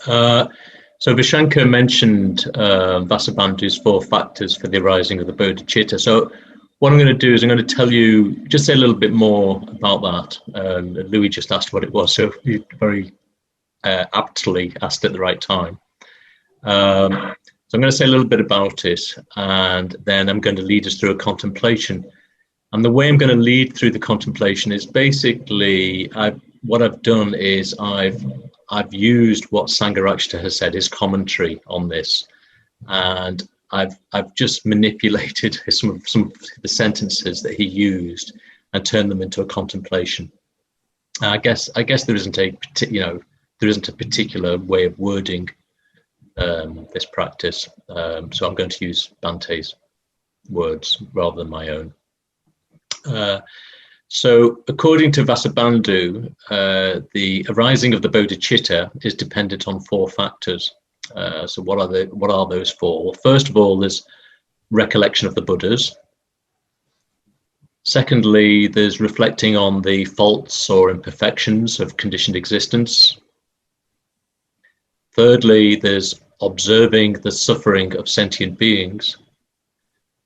Uh, so Vishankar mentioned Vasubandhu's 4 factors for the arising of the Bodhicitta. So what I'm going to do is I'm going to tell you, just say a little bit more about that. Louis just asked what it was, so he very aptly asked at the right time. So I'm going to say a little bit about it, and then I'm going to lead us through a contemplation. And the way I'm going to lead through the contemplation is basically, what I've done is I've used what Sangharakshita has said, his commentary on this, and I've just manipulated some of the sentences that he used and turned them into a contemplation. I guess there isn't a particular way of wording this practice, so I'm going to use Bante's words rather than my own. So according to Vasubandhu, the arising of the Bodhicitta is dependent on 4 factors. So what are those 4? Well, first of all, there's recollection of the Buddhas. Secondly, there's reflecting on the faults or imperfections of conditioned existence. Thirdly, there's observing the suffering of sentient beings.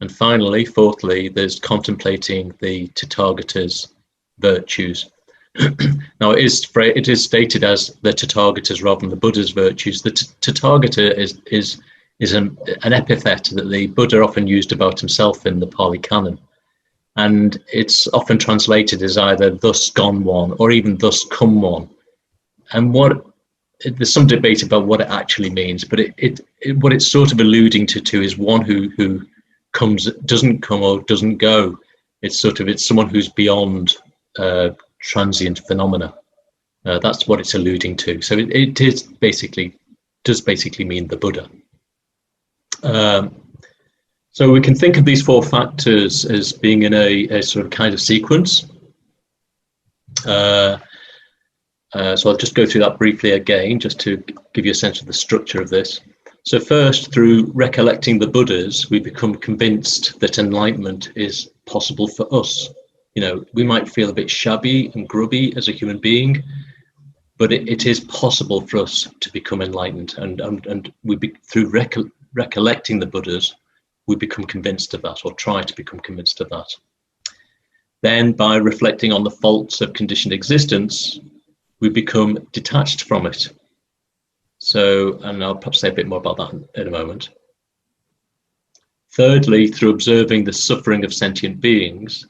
And finally, fourthly, there's contemplating the Tathagata's virtues. Now, it is stated as the Tathagata's rather than the Buddha's virtues. The Tathagata is an epithet that the Buddha often used about himself in the Pali Canon. And it's often translated as either thus gone one or even thus come one. And there's some debate about what it actually means, but what it's sort of alluding to is one who comes, doesn't come or doesn't go. It's someone who's beyond transient phenomena. That's what it's alluding to. So it does basically mean the Buddha. So we can think of these 4 factors as being in a sort of kind of sequence. So I'll just go through that briefly again, just to give you a sense of the structure of this. So first, through recollecting the Buddhas, we become convinced that enlightenment is possible for us. You know, we might feel a bit shabby and grubby as a human being, but it is possible for us to become enlightened. And through recollecting the Buddhas, we become convinced of that, or try to become convinced of that. Then, by reflecting on the faults of conditioned existence, we become detached from it. So, and I'll perhaps say a bit more about that in a moment. Thirdly, through observing the suffering of sentient beings,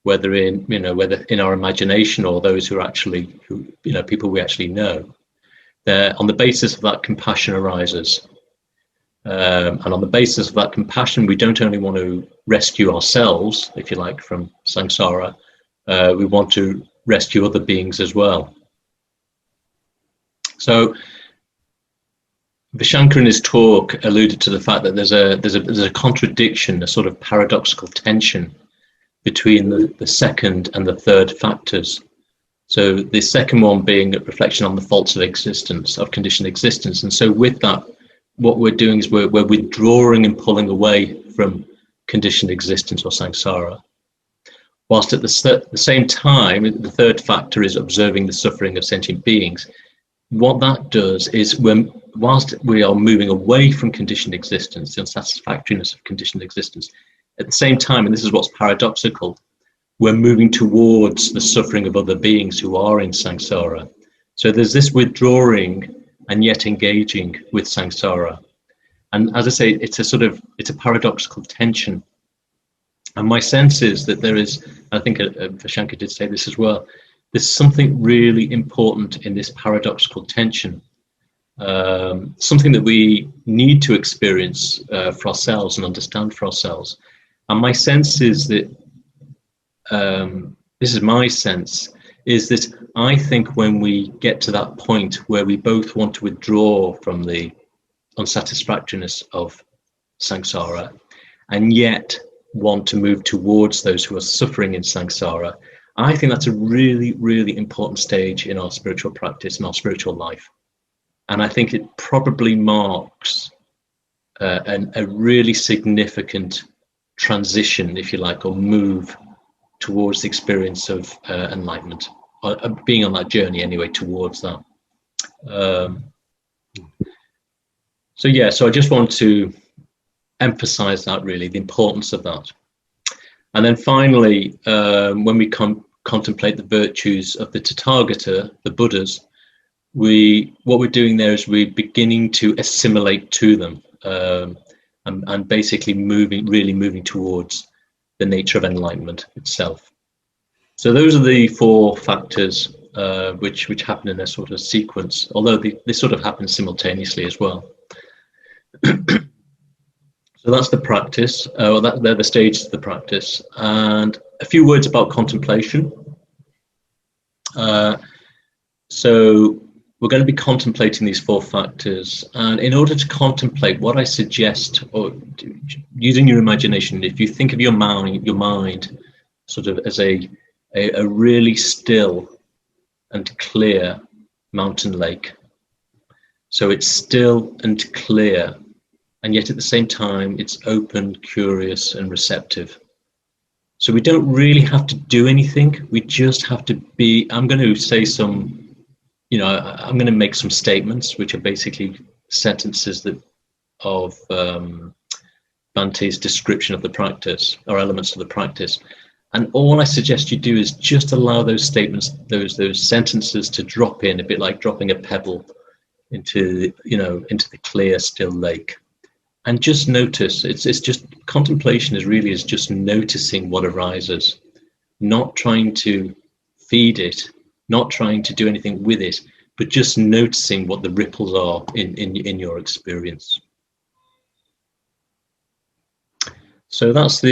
whether in our imagination or those people we actually know, on the basis of that, compassion arises. And on the basis of that compassion, we don't only want to rescue ourselves, if you like, from samsara, we want to rescue other beings as well. So Vishankar in his talk alluded to the fact that there's a contradiction, a sort of paradoxical tension between the second and the third factors. So the second one being a reflection on the faults of existence, of conditioned existence. And so with that, what we're doing is we're withdrawing and pulling away from conditioned existence or samsara. Whilst at the same time, the third factor is observing the suffering of sentient beings. What that does is, whilst we are moving away from conditioned existence, the unsatisfactoriness of conditioned existence, at the same time, and this is what's paradoxical, we're moving towards the suffering of other beings who are in samsara. So there's this withdrawing and yet engaging with samsara. And as I say, it's a paradoxical tension. And my sense is that there is, I think Vishankar did say this as well, there's something really important in this paradoxical tension, something that we need to experience for ourselves and understand for ourselves. And my sense is that, this is my sense, is that I think when we get to that point where we both want to withdraw from the unsatisfactoriness of samsara and yet want to move towards those who are suffering in samsara, I think that's a really, really important stage in our spiritual practice, in our spiritual life. And I think it probably marks a really significant transition, if you like, or move towards the experience of enlightenment, or being on that journey anyway towards that. So I just want to emphasize that, really, the importance of that. And then finally, when we contemplate the virtues of the Tathagata, the Buddhas, what we're doing there is we're beginning to assimilate to them, and basically moving towards the nature of enlightenment itself. So those are the four factors which happen in a sort of sequence, although they sort of happen simultaneously as well. So that's the practice, they're the stages of the practice. And a few words about contemplation. So we're going to be contemplating these four factors. And in order to contemplate, what I suggest, or using your imagination, if you think of your mind sort of as a really still and clear mountain lake. So it's still and clear, and yet at the same time, it's open, curious, and receptive. So we don't really have to do anything. We just have to be, I'm going to say some, I'm going to make some statements, which are basically sentences of Bhante's description of the practice, or elements of the practice. And all I suggest you do is just allow those statements, those sentences to drop in, a bit like dropping a pebble into the clear, still lake. And just notice, it's just, contemplation is just noticing what arises, not trying to feed it, not trying to do anything with it, but just noticing what the ripples are in your experience. So that's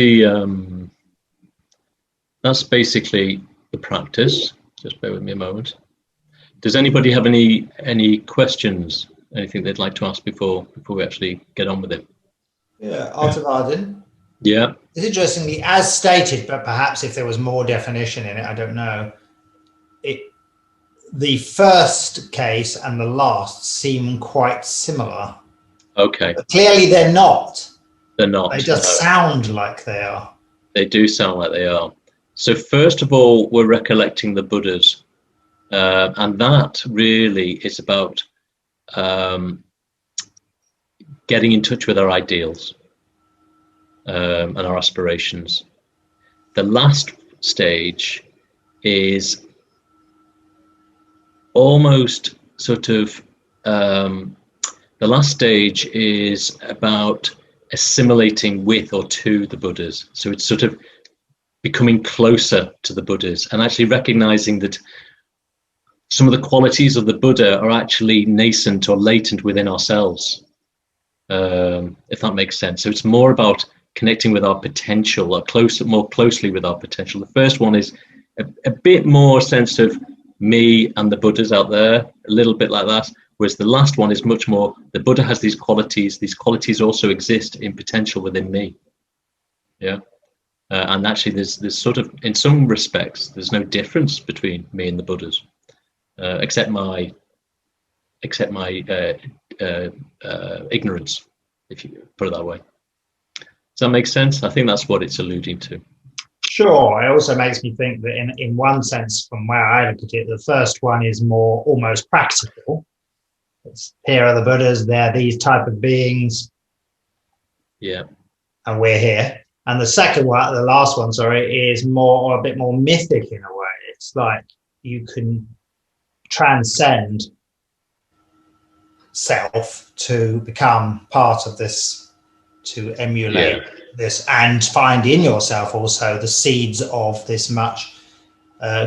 basically the practice. Just bear with me a moment. Does anybody have any questions? Anything they'd like to ask before we actually get on with it? Yeah, Arthavadin. Yeah. It's interestingly, as stated, but perhaps if there was more definition in it, I don't know. The first case and the last seem quite similar. Okay. But clearly they're not. They're not. They just sound like they are. They do sound like they are. So first of all, we're recollecting the Buddhas. And that really is about getting in touch with our ideals and our aspirations. The last stage is almost sort of, the last stage is about assimilating with or to the Buddhas. So it's sort of becoming closer to the Buddhas and actually recognizing that some of the qualities of the Buddha are actually nascent or latent within ourselves, if that makes sense. So it's more about connecting with our potential, or more closely with our potential. The first one is a bit more sense of me and the Buddhas out there, a little bit like that, whereas the last one is much more, the Buddha has these qualities also exist in potential within me. Yeah. And actually there's sort of, in some respects, there's no difference between me and the Buddhas. Except my ignorance, if you put it that way. Does that make sense? I think that's what it's alluding to. Sure. It also makes me think that in one sense, from where I look at it, the first one is more almost practical. Here are the Buddhas, they're these type of beings. Yeah. And we're here. And the second one, the last one, sorry, is more, or a bit more mythic in a way. It's like you can transcend self to become part of this, to emulate this, and find in yourself also the seeds of this much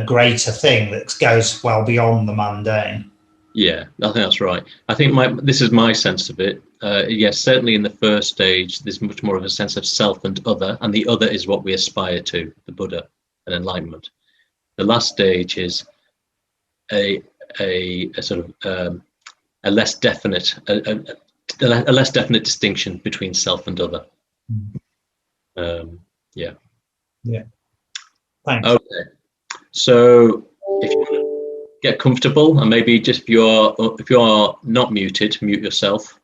greater thing that goes well beyond the mundane. Yeah, I think that's right. I think this is my sense of it. Yes, certainly in the first stage, there's much more of a sense of self and other, and the other is what we aspire to, the Buddha and enlightenment. The last stage is a sort of a less definite distinction between self and other. Yeah. Thanks. Okay. So if you want to get comfortable, and maybe just if you are not muted, mute yourself.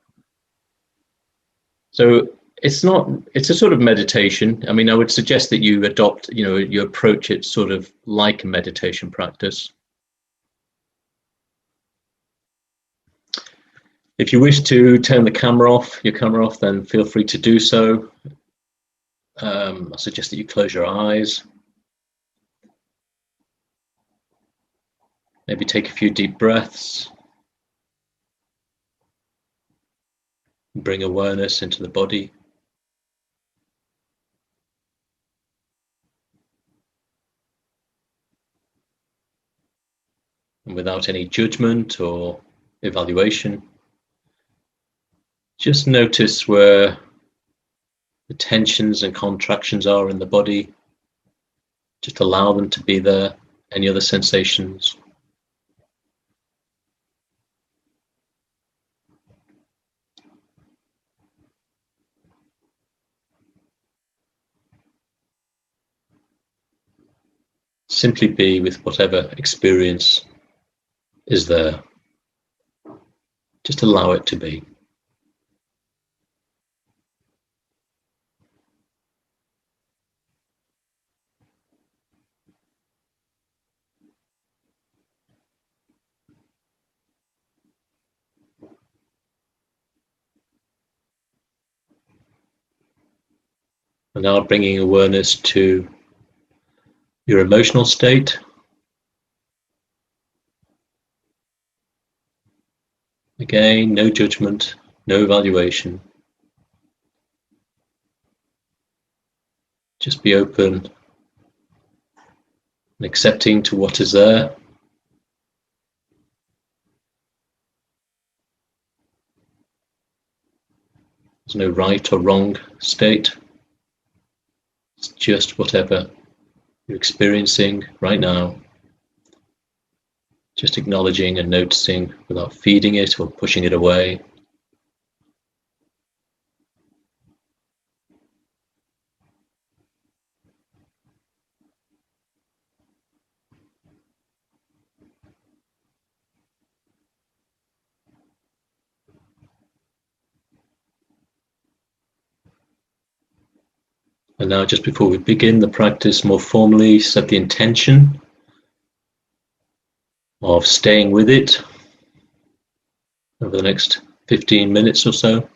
So it's a sort of meditation. I mean, I would suggest that you adopt, you approach it sort of like a meditation practice. If you wish to turn the camera off, your camera off, then feel free to do so. I suggest that you close your eyes. Maybe take a few deep breaths. Bring awareness into the body. And without any judgment or evaluation, just notice where the tensions and contractions are in the body. Just allow them to be there. Any other sensations? Simply be with whatever experience is there. Just allow it to be. And now bringing awareness to your emotional state. Again, no judgment, no evaluation. Just be open and accepting to what is there. There's no right or wrong state. It's just whatever you're experiencing right now. Just acknowledging and noticing without feeding it or pushing it away. And now, just before we begin the practice more formally, set the intention of staying with it over the next 15 minutes or so.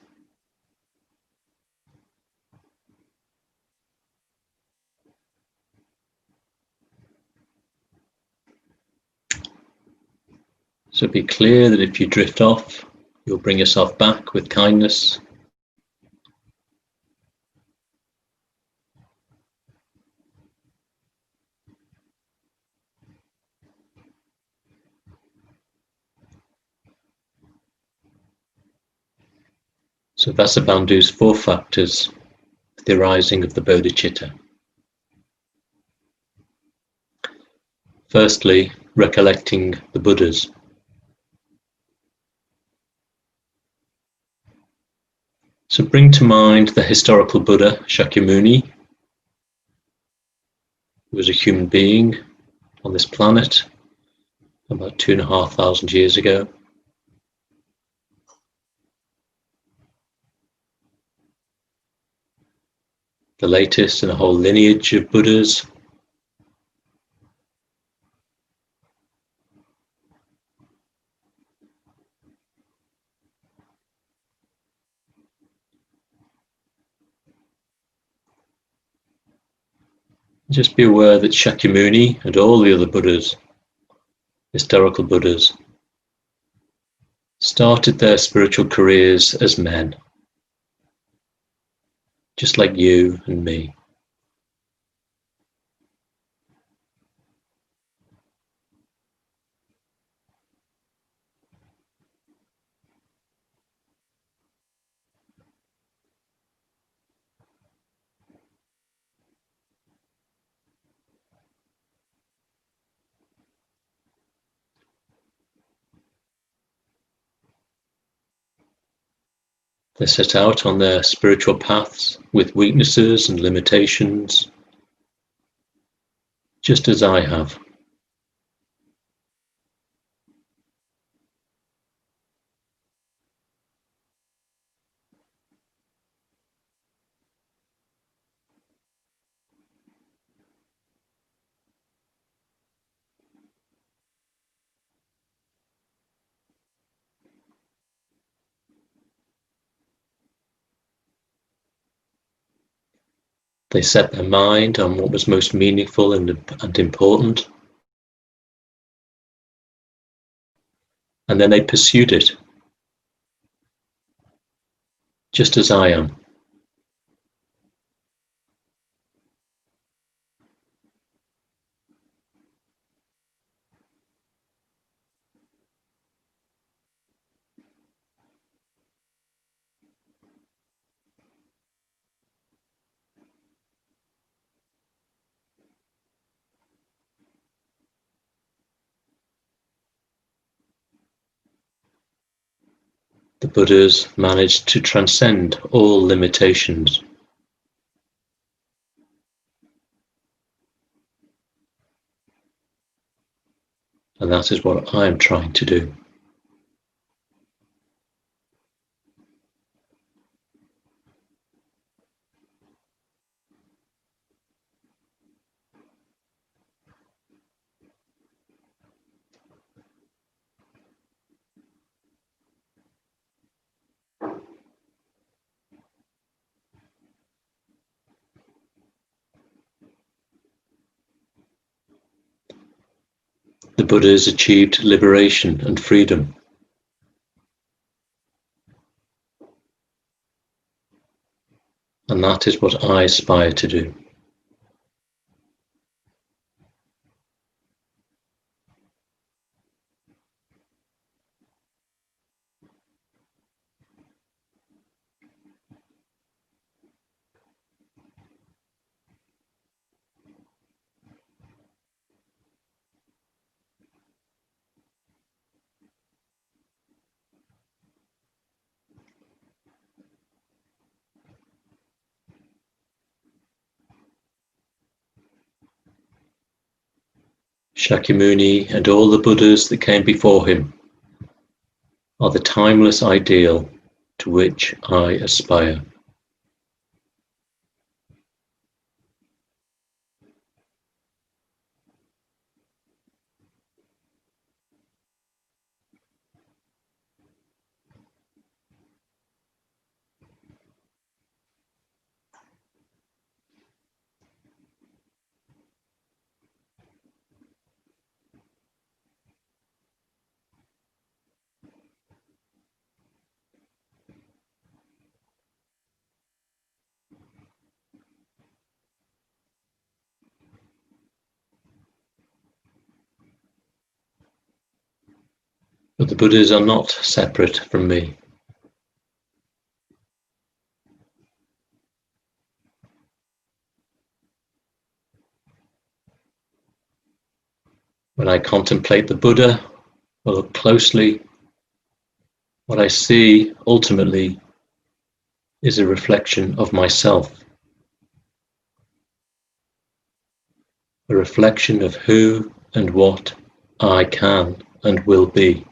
So be clear that if you drift off, you'll bring yourself back with kindness. So Vasubandhu's 4 factors for the arising of the Bodhicitta. Firstly, recollecting the Buddhas. So bring to mind the historical Buddha, Shakyamuni, who was a human being on this planet about 2,500 years ago. The latest in a whole lineage of Buddhas. Just be aware that Shakyamuni and all the other Buddhas, historical Buddhas, started their spiritual careers as men, just like you and me. They set out on their spiritual paths with weaknesses and limitations, just as I have. They set their mind on what was most meaningful and important, and then they pursued it, just as I am. The Buddhas managed to transcend all limitations. And that is what I am trying to do. The Buddhas achieved liberation and freedom. And that is what I aspire to do. Shakyamuni and all the Buddhas that came before him are the timeless ideal to which I aspire. But the Buddhas are not separate from me. When I contemplate the Buddha or look closely, what I see ultimately is a reflection of myself, a reflection of who and what I can and will be.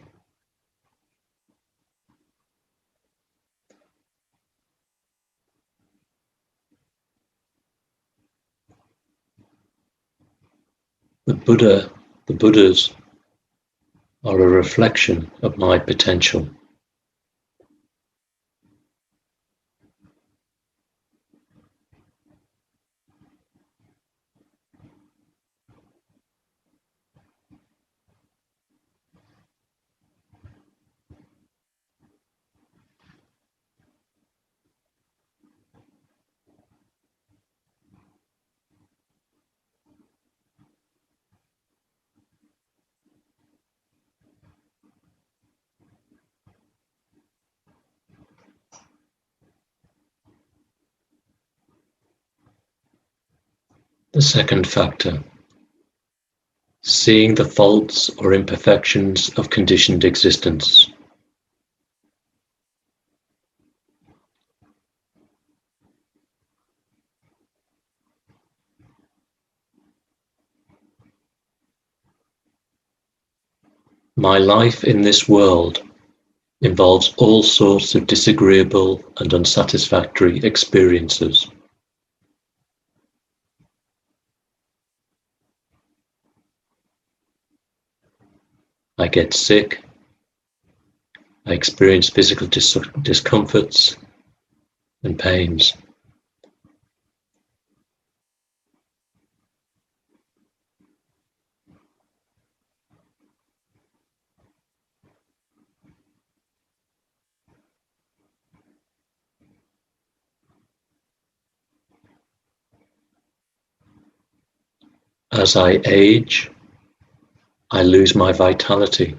The Buddhas are a reflection of my potential. The second factor, seeing the faults or imperfections of conditioned existence. My life in this world involves all sorts of disagreeable and unsatisfactory experiences. I get sick, I experience physical discomforts and pains. As I age, I lose my vitality.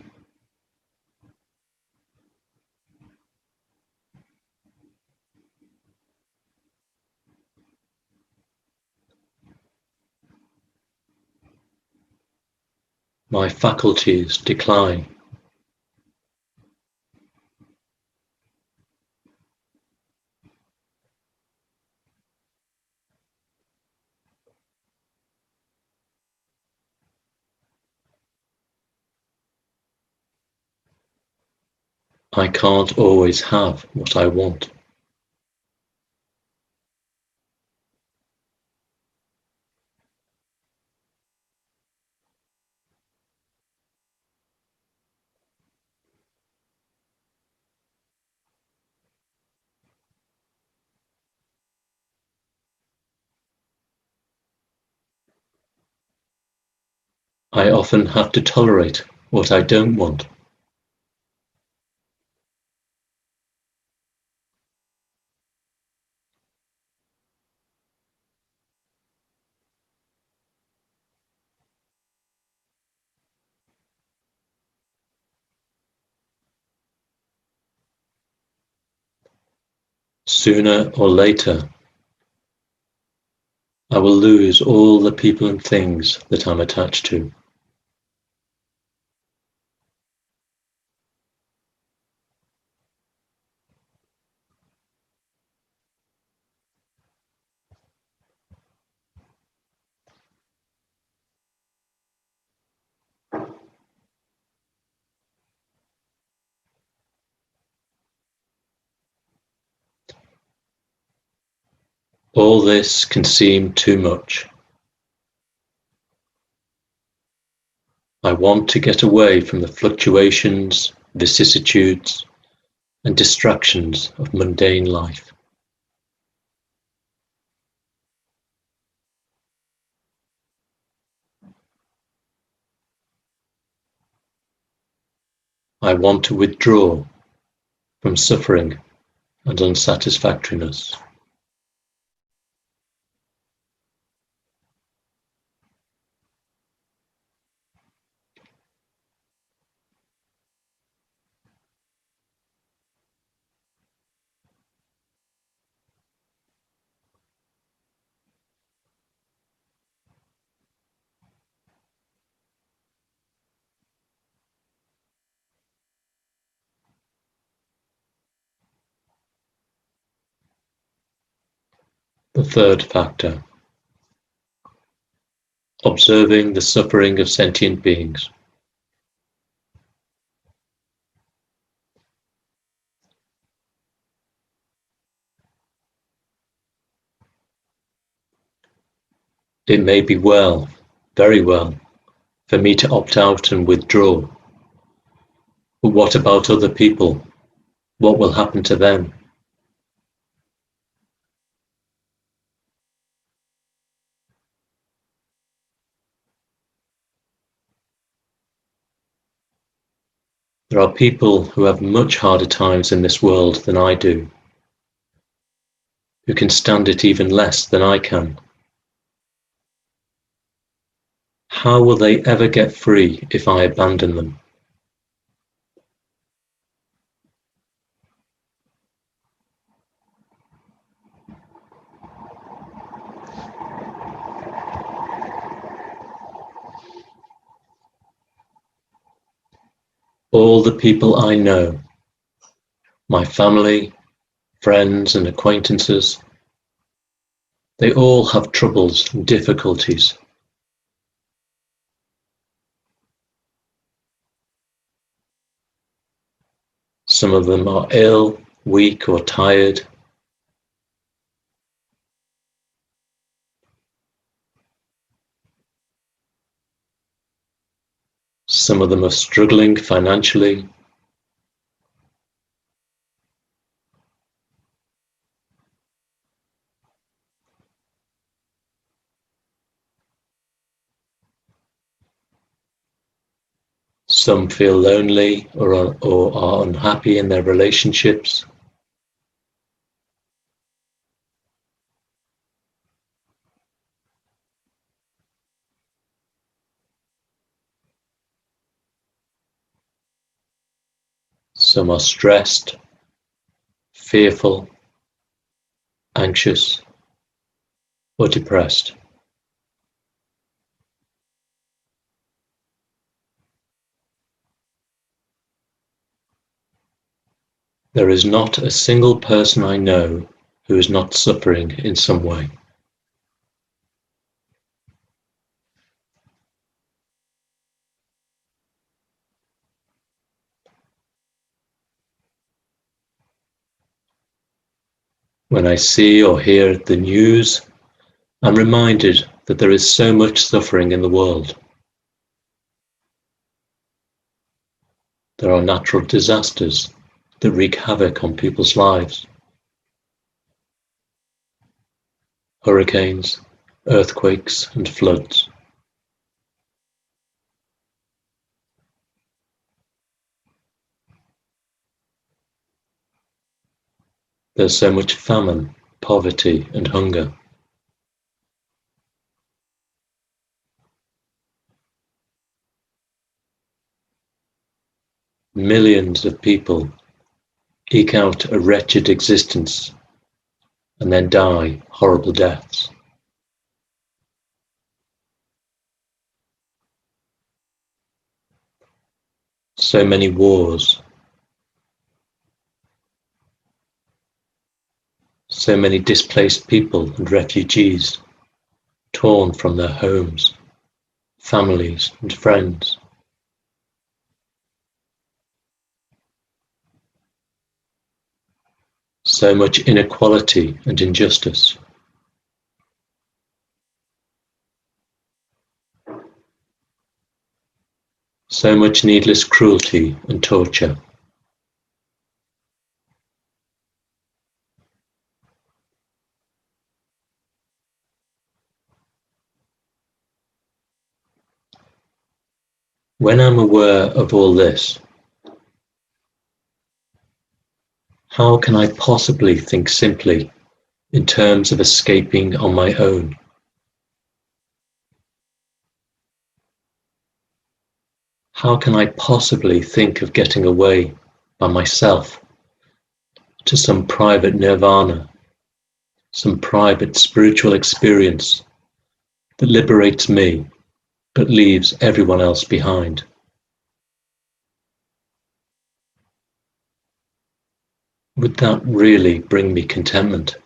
My faculties decline. I can't always have what I want. I often have to tolerate what I don't want. Sooner or later, I will lose all the people and things that I'm attached to. All this can seem too much. I want to get away from the fluctuations, vicissitudes, and distractions of mundane life. I want to withdraw from suffering and unsatisfactoriness. The third factor, observing the suffering of sentient beings. It may be well, very well, for me to opt out and withdraw. But what about other people? What will happen to them? There are people who have much harder times in this world than I do, who can stand it even less than I can. How will they ever get free if I abandon them? All the people I know, my family, friends and acquaintances, they all have troubles and difficulties. Some of them are ill, weak or tired. Some of them are struggling financially. Some feel lonely or are unhappy in their relationships. Some are stressed, fearful, anxious, or depressed. There is not a single person I know who is not suffering in some way. When I see or hear the news, I'm reminded that there is so much suffering in the world. There are natural disasters that wreak havoc on people's lives. Hurricanes, earthquakes, and floods. There's so much famine, poverty, and hunger. Millions of people eke out a wretched existence and then die horrible deaths. So many wars, so many displaced people and refugees, torn from their homes, families, and friends. So much inequality and injustice. So much needless cruelty and torture. When I'm aware of all this, how can I possibly think simply in terms of escaping on my own? How can I possibly think of getting away by myself to some private nirvana, some private spiritual experience that liberates me but leaves everyone else behind? Would that really bring me contentment?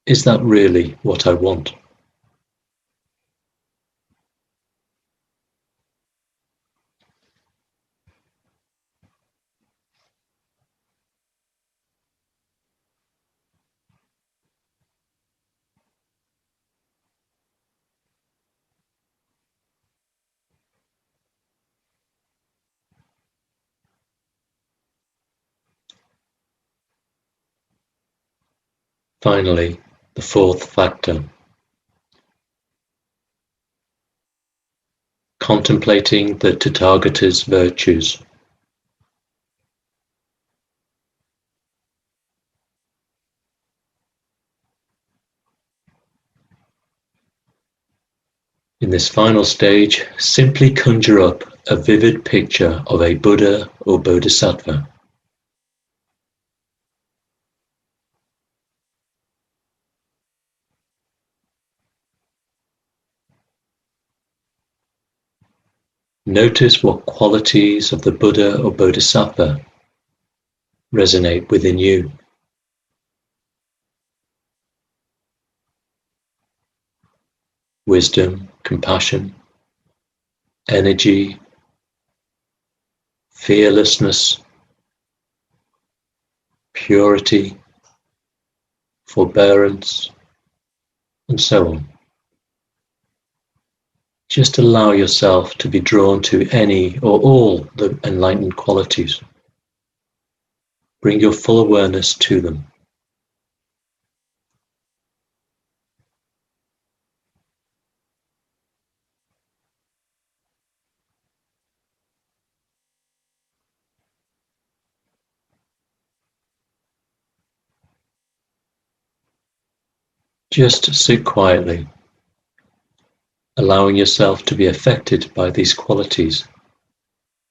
Is that really what I want? Finally, the fourth factor. Contemplating the Tathagata's virtues. In this final stage, simply conjure up a vivid picture of a Buddha or Bodhisattva. Notice what qualities of the Buddha or Bodhisattva resonate within you. Wisdom, compassion, energy, fearlessness, purity, forbearance, and so on. Just allow yourself to be drawn to any or all the enlightened qualities. Bring your full awareness to them. Just sit quietly, allowing yourself to be affected by these qualities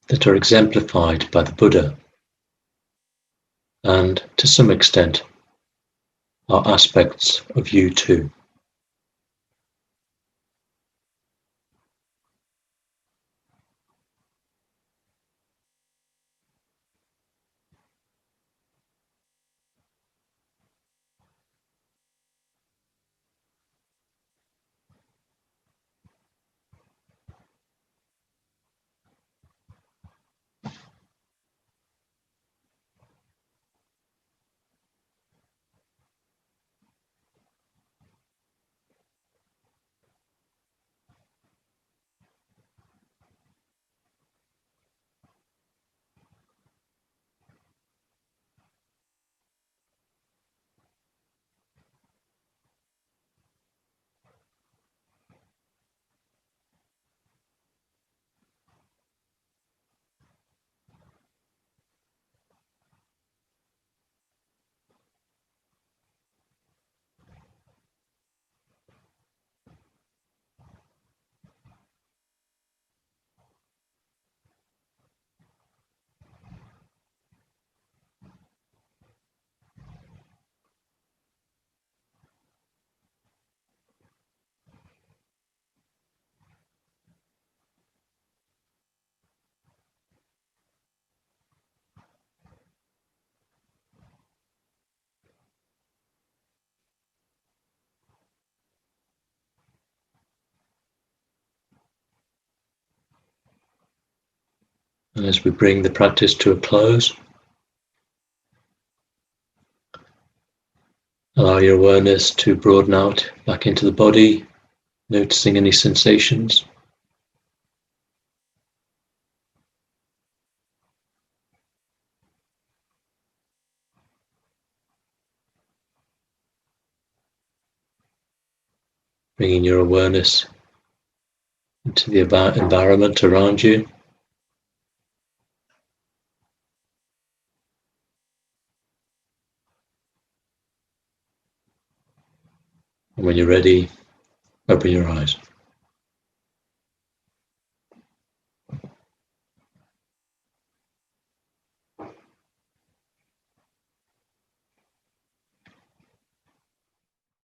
that are exemplified by the Buddha, and to some extent are aspects of you too. And as we bring the practice to a close, allow your awareness to broaden out back into the body, noticing any sensations. Bringing your awareness into the environment around you. And when you're ready, open your eyes.